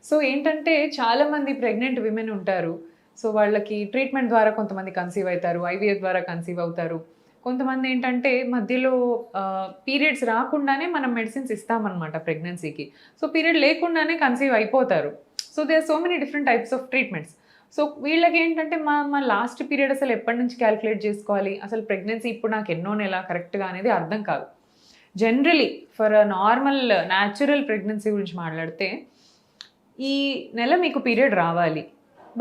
So ఏంటంటే చాలామంది pregnant women ఉంటారు. సో వాళ్ళకి ట్రీట్మెంట్ ద్వారా కొంతమంది కన్సీవ్ అవుతారు, ఐవీఎఫ్ ద్వారా కన్సీవ్ అవుతారు. కొంతమంది ఏంటంటే మధ్యలో పీరియడ్స్ రాకుండానే మనం మెడిసిన్స్ ఇస్తామన్నమాట ప్రెగ్నెన్సీకి. సో పీరియడ్ లేకుండానే కన్సీవ్ అయిపోతారు. So they are so many different types of treatments. సో వీళ్ళకి ఏంటంటే మా లాస్ట్ పీరియడ్ అసలు ఎప్పటి నుంచి క్యాలిక్యులేట్ చేసుకోవాలి, అసలు ప్రెగ్నెన్సీ ఇప్పుడు నాకు ఎన్నో నెల కరెక్ట్గా అనేది అర్థం కాదు. Generally for a normal natural pregnancy గురించి మాట్లాడితే ఈ నెల మీకు పీరియడ్ రావాలి,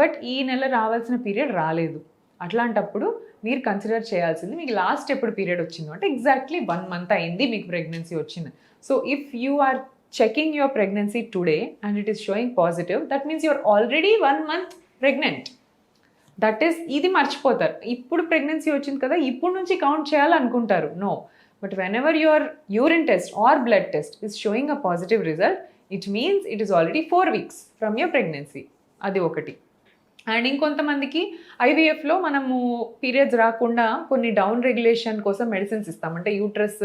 బట్ ఈ నెల రావాల్సిన పీరియడ్ రాలేదు. అట్లాంటప్పుడు మీరు కన్సిడర్ చేయాల్సింది మీకు లాస్ట్ ఎప్పుడు పీరియడ్ వచ్చిందో, అంటే ఎగ్జాక్ట్లీ 1 month అయింది మీకు ప్రెగ్నెన్సీ వచ్చింది. So if you are checking your pregnancy today and it is showing positive, that means you're already 1 month pregnant. That is, ఇది మర్చిపోతారు. ఇప్పుడు ప్రెగ్నెన్సీ వచ్చింది కదా ఇప్పుడు నుంచి కౌంట్ చేయాలనుకుంటారు. No, but whenever your urine test or blood test is showing a positive result, it means it is already 4 weeks from your pregnancy. అది ఒకటి. అండ్ ఇంకొంతమందికి ఐవీఎఫ్లో మనము పీరియడ్స్ రాకుండా కొన్ని డౌన్ రెగ్యులేషన్ కోసం మెడిసిన్స్ ఇస్తాం. అంటే uterus,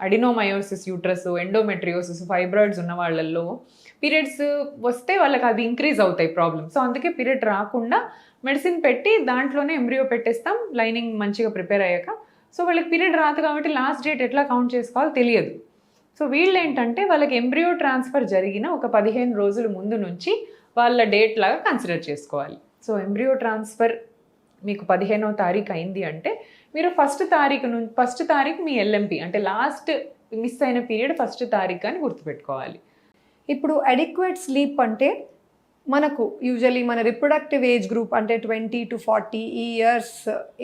adenomyosis uterus, endometriosis, fibroids ఉన్న వాళ్ళల్లో పీరియడ్స్ వస్తే వాళ్ళకి అది ఇంక్రీజ్ అవుతాయి ప్రాబ్లమ్. సో అందుకే పీరియడ్ రాకుండా మెడిసిన్ పెట్టి దాంట్లోనే ఎంబ్రియో పెట్టేస్తాం లైనింగ్ మంచిగా ప్రిపేర్ అయ్యాక. సో వాళ్ళకి పీరియడ్ రాదు కాబట్టి లాస్ట్ డేట్ ఎట్లా కౌంట్ చేసుకోవాలో తెలియదు. సో వీళ్ళు ఏంటంటే వాళ్ళకి ఎంబ్రియో ట్రాన్స్ఫర్ జరిగిన ఒక 15 రోజుల ముందు నుంచి వాళ్ళ డేట్ లాగా కన్సిడర్ చేసుకోవాలి. సో ఎంబ్రియో ట్రాన్స్ఫర్ మీకు 15వ తారీఖు అయింది అంటే మీరు 1st తారీఖు మీ ఎల్ఎంపి, అంటే లాస్ట్ మిస్ అయిన పీరియడ్ 1st తారీఖు అని గుర్తుపెట్టుకోవాలి. ఇప్పుడు అడిక్వేట్ స్లీప్ అంటే మనకు యూజువలీ మన రిప్రొడక్టివ్ ఏజ్ గ్రూప్ అంటే 20 to 40 ఈ ఇయర్స్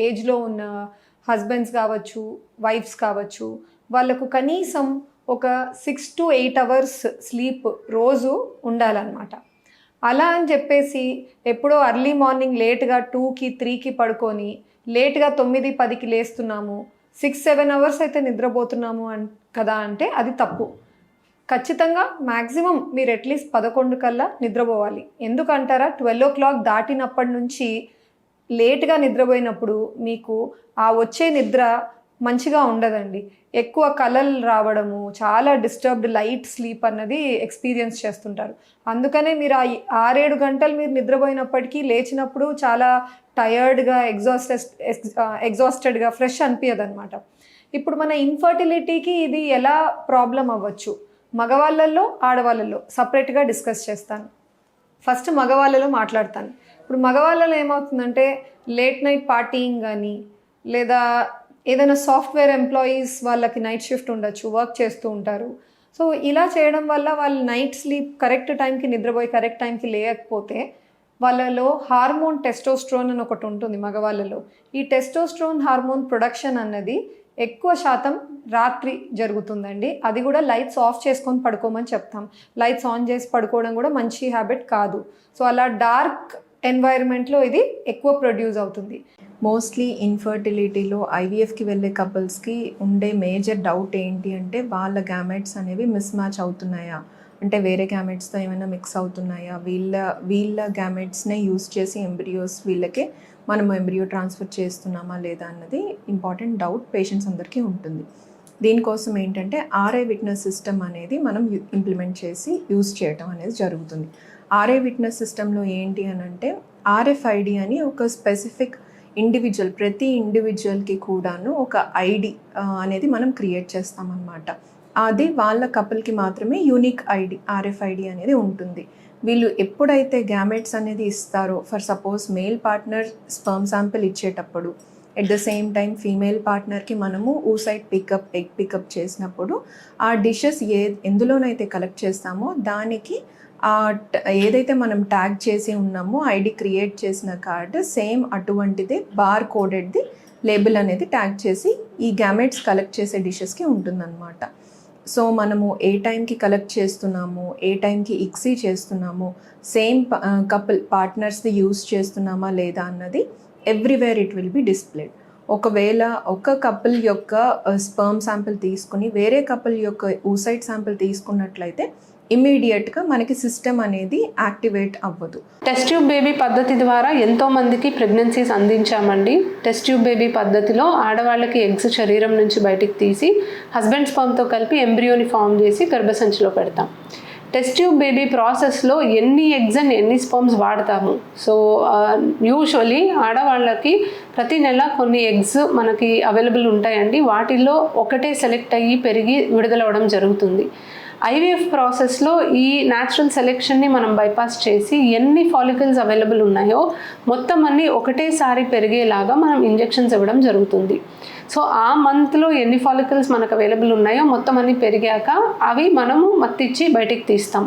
ఏజ్లో ఉన్న హస్బెండ్స్ కావచ్చు, వైఫ్స్ కావచ్చు, వాళ్ళకు కనీసం ఒక 6 to 8 hours స్లీప్ రోజు ఉండాలన్నమాట. అలా అని చెప్పేసి ఎప్పుడో అర్లీ మార్నింగ్ లేట్గా 2కి 3కి పడుకొని లేట్గా 9-10కి లేస్తున్నాము, 6-7 hours అయితే నిద్రపోతున్నాము కదా అంటే అది తప్పు. ఖచ్చితంగా మ్యాక్సిమం మీరు అట్లీస్ట్ 11 కల్లా నిద్రపోవాలి. ఎందుకంటారా, 12 o'clock దాటినప్పటి నుంచి లేట్గా నిద్రపోయినప్పుడు మీకు ఆ వచ్చే నిద్ర మంచిగా ఉండదండి. ఎక్కువ కలలు రావడము, చాలా డిస్టర్బ్డ్ లైట్ స్లీప్ అన్నది ఎక్స్పీరియన్స్ చేస్తుంటారు. అందుకనే మీరు ఆ 6-7 గంటలు మీరు నిద్రపోయినప్పటికీ లేచినప్పుడు చాలా టయర్డ్గా, ఎగ్జాస్టెడ్గా, ఫ్రెష్ అనిపించదు అనమాట. ఇప్పుడు మన ఇన్ఫర్టిలిటీకి ఇది ఎలా ప్రాబ్లం అవ్వచ్చు, మగవాళ్ళల్లో ఆడవాళ్ళల్లో సపరేట్గా డిస్కస్ చేస్తాను. ఫస్ట్ మగవాళ్ళలో మాట్లాడతాను. ఇప్పుడు మగవాళ్ళలో ఏమవుతుందంటే లేట్ నైట్ పార్టీయింగ్ కానీ, లేదా ఏదైనా సాఫ్ట్వేర్ ఎంప్లాయీస్ వాళ్ళకి నైట్ షిఫ్ట్ ఉండొచ్చు, వర్క్ చేస్తూ ఉంటారు. సో ఇలా చేయడం వల్ల వాళ్ళు నైట్ స్లీప్ కరెక్ట్ టైంకి నిద్రపోయి కరెక్ట్ టైంకి లేకపోతే వాళ్ళలో హార్మోన్ టెస్టోస్ట్రోన్ అని ఒకటి ఉంటుంది మగవాళ్ళలో. ఈ టెస్టోస్ట్రోన్ హార్మోన్ ప్రొడక్షన్ అన్నది ఎక్కువ శాతం రాత్రి జరుగుతుందండి. అది కూడా లైట్స్ ఆఫ్ చేసుకొని పడుకోమని చెప్తాం. లైట్స్ ఆన్ చేసి పడుకోవడం కూడా మంచి హ్యాబిట్ కాదు. సో అలా డార్క్ ఎన్వైర్న్మెంట్లో ఇది ఎక్కువ ప్రొడ్యూస్ అవుతుంది. మోస్ట్లీ ఇన్ఫర్టిలిటీలో ఐవీఎఫ్కి వెళ్ళే కపుల్స్కి ఉండే మేజర్ డౌట్ ఏంటి అంటే వాళ్ళ గ్యామెట్స్ అనేవి మిస్ మ్యాచ్ అవుతున్నాయా, అంటే వేరే గ్యామెట్స్తో ఏమైనా మిక్స్ అవుతున్నాయా, వీళ్ళ గ్యామెట్స్నే యూస్ చేసి ఎంబ్రియోస్ వీళ్ళకే మనం ఎంబ్రియో ట్రాన్స్ఫర్ చేస్తున్నామా లేదా అన్నది ఇంపార్టెంట్ డౌట్ పేషెంట్స్ అందరికీ ఉంటుంది. దీనికోసం ఏంటంటే ఆర్ఐ విట్నెస్ సిస్టమ్ అనేది మనం ఇంప్లిమెంట్ చేసి యూస్ చేయటం అనేది జరుగుతుంది. ఆర్ఐ విట్నెస్ సిస్టంలో ఏంటి అని అంటే ఆర్ఎఫ్ఐడి అని ఒక స్పెసిఫిక్ ఇండివిజువల్, ప్రతి ఇండివిజువల్కి కూడాను ఒక ఐడి అనేది మనం క్రియేట్ చేస్తామన్నమాట. అది వాళ్ళ కపుల్కి మాత్రమే యూనిక్ ఐడి, ఆర్ఎఫ్ఐడి అనేది ఉంటుంది. వీళ్ళు ఎప్పుడైతే గ్యామెట్స్ అనేది ఇస్తారో, for suppose male partner sperm sample ఇచ్చేటప్పుడు, at the same time female పార్ట్నర్కి మనము ఊసైట్ పికప్, ఎగ్ పికప్ చేసినప్పుడు ఆ డిషెస్ ఎందులోనైతే కలెక్ట్ చేస్తామో దానికి ఏదైతే మనం ట్యాగ్ చేసి ఉన్నామో ఐడి క్రియేట్ చేసిన కార్డు సేమ్ అటువంటిదే బార్ కోడెడ్ది లేబుల్ అనేది ట్యాగ్ చేసి ఈ గ్యామెట్స్ కలెక్ట్ చేసే డిషెస్కి ఉంటుందన్నమాట. సో మనము ఏ టైంకి కలెక్ట్ చేస్తున్నాము, ఏ టైంకి ఇక్సీ చేస్తున్నాము, సేమ్ కపుల్ పార్ట్నర్స్ది యూస్ చేస్తున్నామా లేదా అన్నది everywhere it will be displayed. ఒకవేళ ఒక కపుల్ యొక్క స్పర్మ్ శాంపిల్ తీసుకుని వేరే కపుల్ యొక్క ఊసైట్ శాంపిల్ తీసుకున్నట్లయితే ఇమీడియట్గా మనకి సిస్టమ్ అనేది యాక్టివేట్ అవ్వదు. టెస్ట్ ట్యూబ్ బేబీ పద్ధతి ద్వారా ఎంతో మందికి ప్రెగ్నెన్సీస్ అందించామండి. టెస్ట్ ట్యూబ్ బేబీ పద్ధతిలో ఆడవాళ్ళకి ఎగ్స్ శరీరం నుంచి బయటికి తీసి హస్బెండ్ స్పర్మ్తో కలిపి ఎంబ్రియోని ఫామ్ చేసి గర్భసంచిలో పెడతాం. టెస్ట్ ట్యూబ్ బేబీ ప్రాసెస్లో ఎన్ని ఎగ్స్ అండ్ ఎన్ని స్పర్మ్స్ వాడతాము. సో యూజువలీ ఆడవాళ్ళకి ప్రతి నెల కొన్ని ఎగ్స్ మనకి అవైలబుల్ ఉంటాయండి. వాటిల్లో ఒకటే సెలెక్ట్ అయ్యి పెరిగి విడుదలవ్వడం జరుగుతుంది. ఐవీఎఫ్ ప్రాసెస్లో ఈ న్యాచురల్ సెలెక్షన్ని మనం బైపాస్ చేసి ఎన్ని ఫాలికల్స్ అవైలబుల్ ఉన్నాయో మొత్తం అన్నీ ఒకటేసారి పెరిగేలాగా మనం ఇంజెక్షన్స్ ఇవ్వడం జరుగుతుంది. సో ఆ మంత్లో ఎన్ని ఫాలికల్స్ మనకు అవైలబుల్ ఉన్నాయో మొత్తం అన్నీ పెరిగాక అవి మనము మత్తిచ్చి బయటికి తీస్తాం.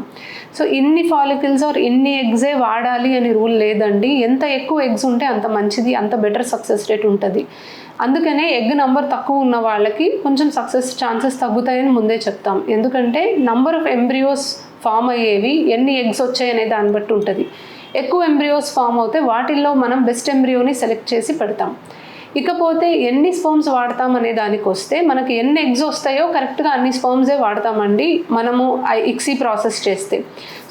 సో ఇన్ని ఫాలికల్స్ ఆర్ ఇన్ని ఎగ్సే వాడాలి అని రూల్ లేదండి. ఎంత ఎక్కువ ఎగ్స్ ఉంటే అంత మంచిది, అంత బెటర్ సక్సెస్ రేట్ ఉంటుంది. అందుకనే ఎగ్ నంబర్ తక్కువ ఉన్న వాళ్ళకి కొంచెం సక్సెస్ ఛాన్సెస్ తగ్గుతాయని ముందే చెప్తాం. ఎందుకంటే నంబర్ ఆఫ్ ఎంబ్రియోస్ ఫామ్ అయ్యేవి ఎన్ని ఎగ్స్ వచ్చాయి అనే దాన్ని బట్టి ఉంటుంది. ఎక్కువ ఎంబ్రియోస్ ఫామ్ అవుతే వాటిల్లో మనం బెస్ట్ ఎంబ్రియోని సెలెక్ట్ చేసి పెడతాం. ఇకపోతే ఎన్ని స్పర్మ్స్ వాడతాం అనే దానికి వస్తే మనకి ఎన్ని ఎగ్స్ వస్తాయో కరెక్ట్గా అన్ని స్పర్మ్సే వాడతామండి మనము ఇక్సీ ప్రాసెస్ చేస్తే.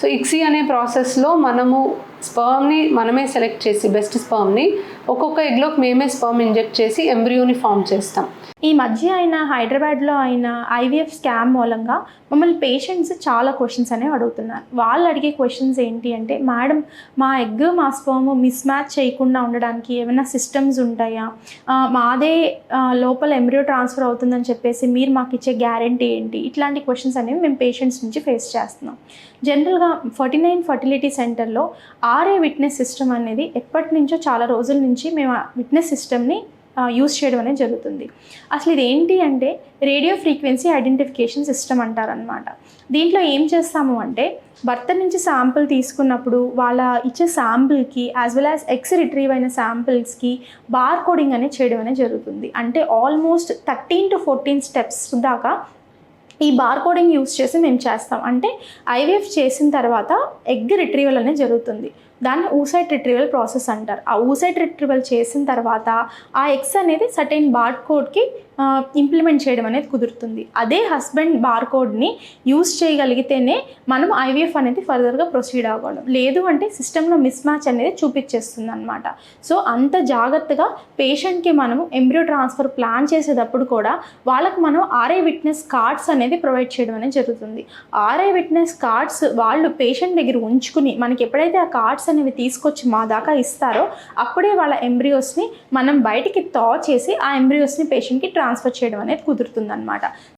సో ఇక్సీ అనే ప్రాసెస్లో మనము స్పర్మ్ని మనమే సెలెక్ట్ చేసి బెస్ట్ స్పర్మ్ని ఒక్కొక్క ఎగ్లోకి మేమే స్పర్మ్ ఇంజెక్ట్ చేసి ఎంబ్రియోని ఫామ్ చేస్తాం. ఈ మధ్య అయినా హైదరాబాద్లో అయిన ఐవీఎఫ్ స్కామ్ మూలంగా మమ్మల్ని పేషెంట్స్ చాలా క్వశ్చన్స్ అనేవి అడుగుతున్నారు. వాళ్ళు అడిగే క్వశ్చన్స్ ఏంటి అంటే, మేడం మా ఎగ్ మా స్పర్మ్ మిస్ మ్యాచ్ చేయకుండా ఉండడానికి ఏమైనా సిస్టమ్స్ ఉంటాయా, మాదే లోపల ఎంబ్రియో ట్రాన్స్ఫర్ అవుతుందని చెప్పేసి మీరు మాకు ఇచ్చే గ్యారంటీ ఏంటి, ఇట్లాంటి క్వశ్చన్స్ అనేవి మేము పేషెంట్స్ నుంచి ఫేస్ చేస్తున్నాం. జనరల్గా 49 ఫర్టిలిటీ సెంటర్లో ఆర్ఏ విట్నెస్ సిస్టమ్ అనేది ఎప్పటి నుంచో చాలా రోజుల నుంచి మేము ఆ విట్నెస్ సిస్టమ్ని యూస్ చేయడం అనేది జరుగుతుంది. అసలు ఇది ఏంటి అంటే రేడియో ఫ్రీక్వెన్సీ ఐడెంటిఫికేషన్ సిస్టమ్ అంటారనమాట. దీంట్లో ఏం చేస్తాము అంటే భర్త నుంచి శాంపుల్ తీసుకున్నప్పుడు వాళ్ళ ఇచ్చే శాంపుల్కి as well as eggs retrieve అయిన శాంపిల్స్కి బార్ కోడింగ్ అనేది చేయడం అనేది జరుగుతుంది. అంటే ఆల్మోస్ట్ 13 to 14 స్టెప్స్ దాకా ఈ బార్ కోడింగ్ యూస్ చేసి మేము చేస్తాం. అంటే ఐవీఎఫ్ చేసిన తర్వాత ఎగ్ రిట్రీవల్ అనేది జరుగుతుంది. దాన్ని ఊసైట్ రిట్రీవల్ ప్రాసెస్ అంటారు. ఆ ఊసైట్ రిట్రీవల్ చేసిన తర్వాత ఆ ఎగ్స్ అనేది సర్టెన్ బార్ కోడ్కి ఇంప్లిమెంట్ చేయడం అనేది కుదురుతుంది. అదే హస్బెండ్ బార్ కోడ్ని యూస్ చేయగలిగితేనే మనం ఐవీఎఫ్ అనేది ఫర్దర్గా ప్రొసీడ్ అవ్వడం. లేదు అంటే సిస్టంలో మిస్ మ్యాచ్ అనేది చూపించేస్తుంది అనమాట. సో అంత జాగ్రత్తగా పేషెంట్కి మనము ఎంబ్రియో ట్రాన్స్ఫర్ ప్లాన్ చేసేటప్పుడు కూడా వాళ్ళకు మనం ఆర్ఐ విట్నెస్ కార్డ్స్ అనేది ప్రొవైడ్ చేయడం అనేది జరుగుతుంది. ఆర్ఐ విట్నెస్ కార్డ్స్ వాళ్ళు పేషెంట్ దగ్గర ఉంచుకుని మనకి ఎప్పుడైతే ఆ కార్డ్స్ అనేవి తీసుకొచ్చి మా దాకా ఇస్తారో అప్పుడే వాళ్ళ ఎంబ్రియోస్ని మనం బయటికి తా చేసి ఆ ఎంబ్రియోస్ని పేషెంట్కి ట్రాన్స్ఫర్ చేయడం అనేది కుదురుతుంది అనమాట.